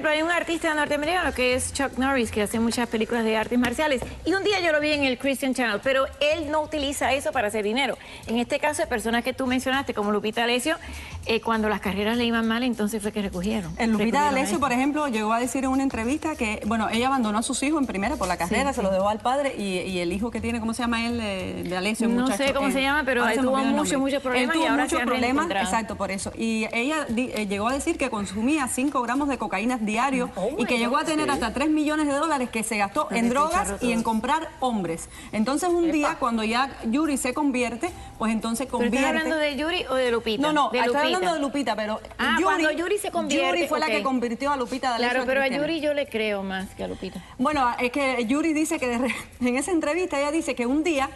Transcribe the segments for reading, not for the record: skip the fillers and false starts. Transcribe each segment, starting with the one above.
ejemplo, hay un artista norteamericano que es Chuck Norris, que hace muchas películas de artes marciales. Y un día yo lo vi en el Christian Channel, pero él no utiliza eso para hacer dinero. En este caso, de personas que tú mencionaste, como Lupita D'Alessio, cuando las carreras le iban mal, entonces fue que recogieron. Lupita D'Alessio, por ejemplo, llegó a decir en una entrevista que, bueno, ella abandonó a sus hijos en primera por la carrera, se los dejó al padre y el hijo que tiene, ¿cómo se llama él? De D'Alessio, no sé cómo se llama, pero tuvo muchos problemas y ahora se han reencontrado. Exacto, por eso. Y ella llegó a decir que consumía 5 gramos de cocaína diario y que llegó a tener hasta 3 millones de dólares que se gastó en drogas y en comprar hombres. Entonces un día, cuando ya Yuri se convierte, pues entonces convierte... ¿Pero estás hablando de Yuri o de Lupita? No, estoy hablando de Lupita, pero cuando Yuri se convierte... Yuri fue la que convirtió a Lupita D'Alessio. Claro, pero a Yuri yo le creo más que a Lupita. Bueno, es que Yuri dice que en esa entrevista ella dice que en un día,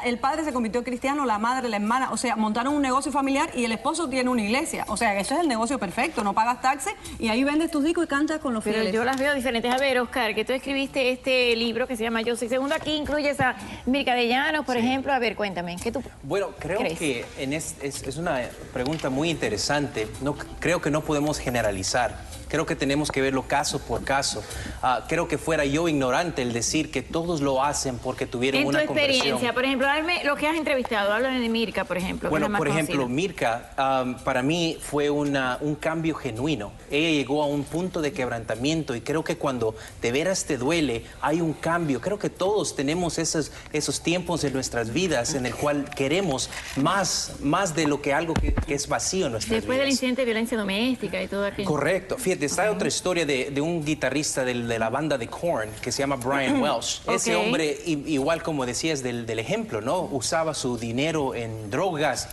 el padre se convirtió cristiano, la madre, la hermana, o sea, montaron un negocio familiar y el esposo tiene una iglesia. O sea, eso es el negocio perfecto, no pagas taxes y ahí vendes tus discos y cantas con los fieles. Pero yo las veo diferentes. A ver, Oscar, que tú escribiste este libro que se llama Yo Soy Segundo. Aquí incluyes a Mirka de Llanos, por ejemplo. A ver, cuéntame, ¿qué tú Bueno, creo crees? que es una pregunta muy interesante. Creo que no podemos generalizar. Creo que tenemos que verlo caso por caso. Creo que fuera yo ignorante el decir que todos lo hacen porque tuvieron una conversión. En tu experiencia, por ejemplo, dame lo que has entrevistado. Háblame de Mirka, por ejemplo. Bueno, por ejemplo, Mirka, para mí fue un cambio genuino. Ella llegó a un punto de quebrantamiento y creo que cuando de veras te duele, hay un cambio. Creo que todos tenemos esos tiempos en nuestras vidas en el cual queremos más de lo que algo que es vacío en nuestras vidas. Después del incidente de violencia doméstica y todo aquello. Correcto. Fíjate, está otra historia de un guitarrista de la banda de Korn que se llama Brian Welch. Ese hombre, igual como decías del ejemplo, ¿no? Usaba su dinero en drogas,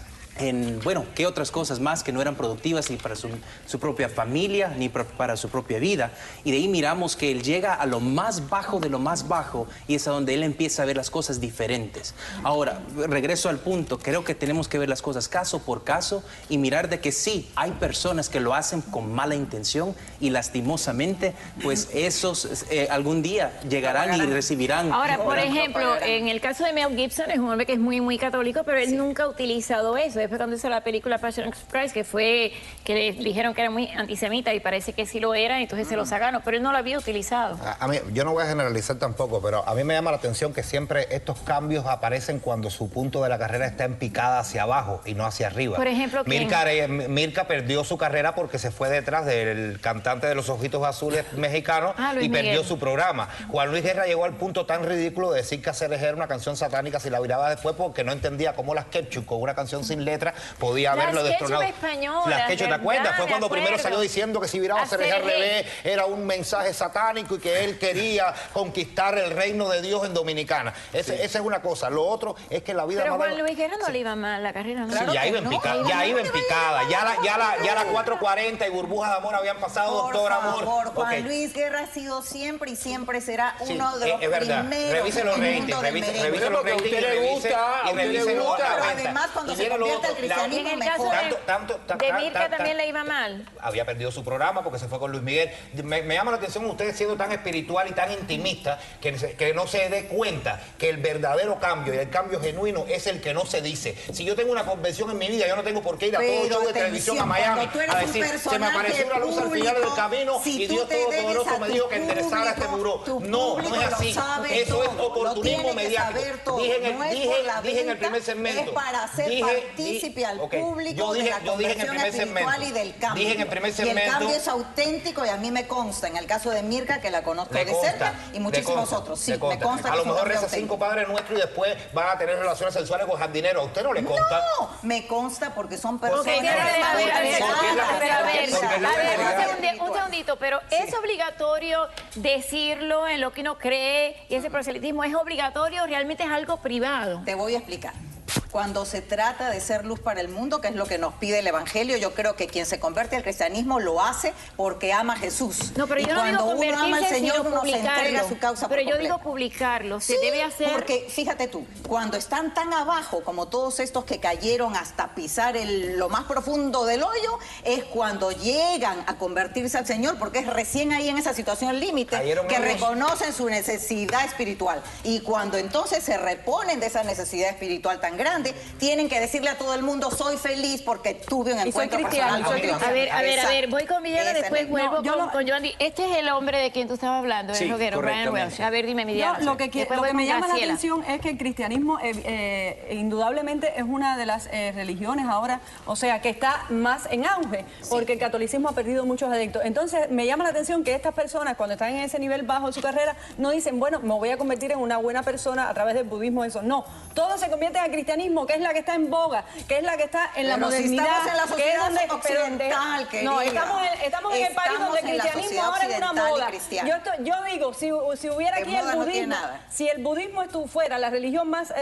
bueno, ¿qué otras cosas más que no eran productivas ni para su propia familia, ni para su propia vida? Y de ahí miramos que él llega a lo más bajo de lo más bajo y es a donde él empieza a ver las cosas diferentes. Ahora, regreso al punto, creo que tenemos que ver las cosas caso por caso y mirar de que sí, hay personas que lo hacen con mala intención y lastimosamente, pues esos algún día llegarán y recibirán... Ahora, por ejemplo, en el caso de Mel Gibson, es un hombre que es muy católico, pero él nunca ha utilizado eso. Después cuando hizo la película Passion of Christ, que le dijeron que era muy antisemita y parece que sí lo era, entonces se lo sacaron, pero él no lo había utilizado. A mí, yo no voy a generalizar tampoco, pero a mí me llama la atención que siempre estos cambios aparecen cuando su punto de la carrera está en picada hacia abajo y no hacia arriba. Por ejemplo, Mirka perdió su carrera porque se fue detrás del cantante de los Ojitos Azules mexicano y perdió su programa. Juan Luis Guerra llegó al punto tan ridículo de decir que hacer era una canción satánica si la viraba después porque no entendía cómo las Ketchup con una canción sin letra podía haberlo destronado. Las Ketchup, ¿te acuerdas? Fue cuando primero salió diciendo que si viraba a Cereje al revés era un mensaje satánico y que él quería conquistar el reino de Dios en Dominicana. Esa es una cosa. Lo otro es que la vida... Pero Juan Luis Guerra no le iba mal la carrera, ¿no? Sí, ya iba en picada, ya la 440 y Burbuja de Amor habían pasado, Doctor Amor. Juan Luis Guerra ha sido siempre y siempre será uno de los primeros. Revise los ratings, revise los ratings y revise los... Además, cuando se convierte el cristianismo, en el caso de Mirka también le iba mal. Había perdido su programa porque se fue con Luis Miguel. Me llama la atención ustedes siendo tan espiritual y tan intimista que no se dé cuenta que el verdadero cambio y el cambio genuino es el que no se dice. Si yo tengo una convención en mi vida, yo no tengo por qué ir a todo show de televisión a Miami a decir, se me apareció una luz al final del camino y Dios Todopoderoso me dijo que enderezara este muro. No, no es así. Eso es oportunismo mediático. Dije en el primer segmento. Es para hacer partícipe al público de la conversión espiritual y del cambio. Dije en el primer segmento. Y el cambio es auténtico y a mí me consta, en el caso de Mirka, que la conozco de cerca, y muchísimos otros. Sí, me consta. A lo mejor reza 5 Padres Nuestros y después van a tener relaciones sexuales con jardineros. ¿A usted no le consta? No, me consta porque son personas... Un segundito, pero ¿es obligatorio decirlo en lo que uno cree y ese proselitismo es obligatorio? ¿Realmente es algo privado? Te voy a explicar. Cuando se trata de ser luz para el mundo, que es lo que nos pide el Evangelio, yo creo que quien se convierte al cristianismo lo hace porque ama a Jesús. No, pero yo no digo cuando uno ama al convertirse, Señor, sino uno se entrega a su causa Pero por yo completo. digo publicarlo, se debe hacer... Porque, fíjate tú, cuando están tan abajo como todos estos que cayeron hasta pisar lo más profundo del hoyo, es cuando llegan a convertirse al Señor, porque es recién ahí en esa situación límite que reconocen su necesidad espiritual. Y cuando entonces se reponen de esa necesidad espiritual tan grande, grande, tienen que decirle a todo el mundo, soy feliz porque tuve un encuentro personal con Dios. A ver, voy con Viviana, después vuelvo con Joandy. Este es el hombre de quien tú estabas hablando, el rockero, Brian Welch. A ver, dime, Viviana. Lo que me llama la atención es que el cristianismo indudablemente es una de las religiones ahora, o sea, que está más en auge, porque el catolicismo ha perdido muchos adeptos. Entonces, me llama la atención que estas personas, cuando están en ese nivel bajo de su carrera, no dicen, bueno, me voy a convertir en una buena persona a través del budismo, eso. No, todos se convierten al cristianismo, que es la que está en boga, que es la que está en la modernidad. Si estamos en la sociedad occidental, no, estamos en el país donde el cristianismo ahora es una moda. Yo digo, si hubiera aquí el budismo, si el budismo fuera la religión más,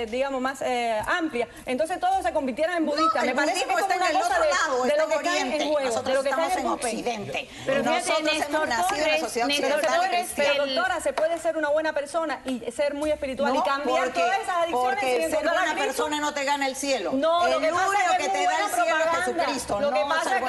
digamos, más amplia, entonces todos se convirtieran en budistas. Me parece que es como una cosa de lo que está en juego, de lo que está en Occidente. Pero fíjate, Néstor Torres, doctora, se puede ser una buena persona y ser muy espiritual y cambiar todas esas adicciones. Porque ser buena persona no te gana el cielo. No, el único que te da el cielo es Jesucristo. Lo que pasa es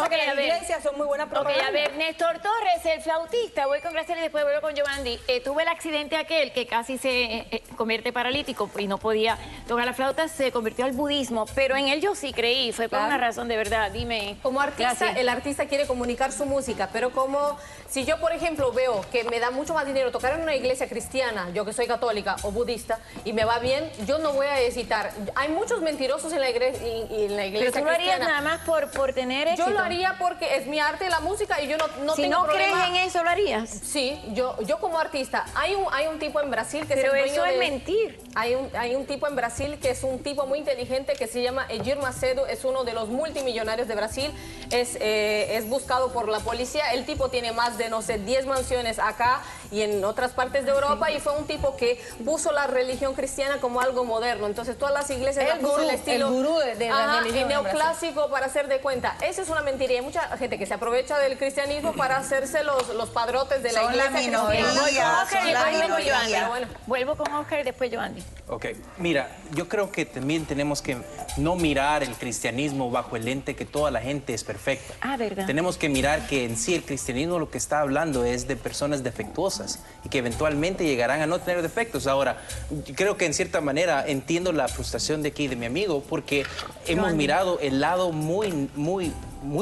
que las iglesias son muy buenas propagandas. Ok, a ver, Néstor Torres, el flautista, voy con Graciela y después vuelvo con Giovanni. Tuve el accidente aquel que casi se convierte paralítico y no podía tocar la flauta, se convirtió al budismo, pero en él yo sí creí, fue por una razón de verdad, dime. Como artista, el artista quiere comunicar su música, pero como si yo, por ejemplo, veo que me da mucho más dinero tocar en una iglesia cristiana, yo que soy católica o budista, y me va bien, yo no voy a hesitar. Hay muchos mentirosos en la iglesia cristiana. Pero tú lo harías nada más por tener éxito. Yo lo haría porque es mi arte, la música, y yo no tengo problema. Si no crees en eso, ¿lo harías? Sí, yo como artista. Hay un tipo en Brasil que pero es el dueño eso es mentir. Hay un tipo en Brasil que es un tipo muy inteligente que se llama Edir Macedo, es uno de los multimillonarios de Brasil, es buscado por la policía. El tipo tiene más de, no sé, 10 mansiones acá y en otras partes de Europa, y fue un tipo que puso la religión cristiana como algo moderno. Entonces todas las iglesias el gurú de la religión neoclásico para hacer de cuenta. Eso es una mentira, y hay mucha gente que se aprovecha del cristianismo para hacerse los padrotes de la iglesia cristiana. Vuelvo con Oscar y después Giovanni. Ok, mira, yo creo que también tenemos que no mirar el cristianismo bajo el lente que toda la gente es perfecta. Ah, ¿verdad? Tenemos que mirar que en sí el cristianismo lo que está hablando es de personas defectuosas y que eventualmente llegarán a no tener defectos. Ahora, creo que en cierta manera entiendo la frustración de aquí de mi amigo, porque hemos mirado el lado muy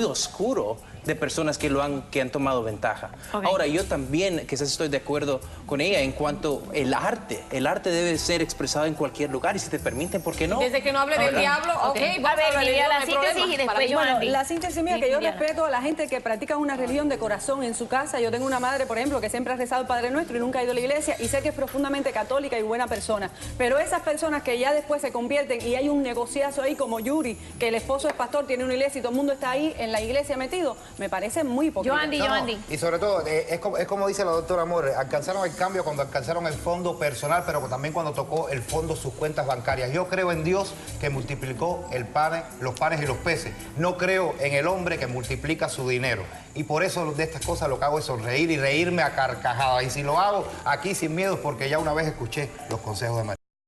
oscuro de personas que han tomado ventaja. Okay. Ahora, yo también quizás estoy de acuerdo con ella en cuanto el arte debe ser expresado en cualquier lugar, y si te permiten, ¿por qué no? Desde que no hable del diablo, ok, a ver, y la síntesis y después Giovanni. La síntesis mía, que yo respeto a la gente que practica una religión de corazón en su casa. Yo tengo una madre, por ejemplo, que siempre ha rezado el Padre Nuestro y nunca ha ido a la iglesia, y sé que es profundamente católica y buena persona. Pero esas personas que ya después se convierten y hay un negociazo ahí como Yuri, que el esposo es pastor, tiene una iglesia y todo el mundo está ahí en la iglesia metido, me parece muy hipócrita. Giovanni. Y sobre todo, es como dice la doctora Amor, alcanzaron el cambio cuando alcanzaron el fondo personal, pero también cuando tocó el fondo sus cuentas bancarias. Yo creo en Dios que multiplicó los panes y los peces. No creo en el hombre que multiplica su dinero. Y por eso de estas cosas lo que hago es sonreír y reírme a carcajadas. Y si lo hago aquí sin miedo es porque ya una vez escuché los consejos de María.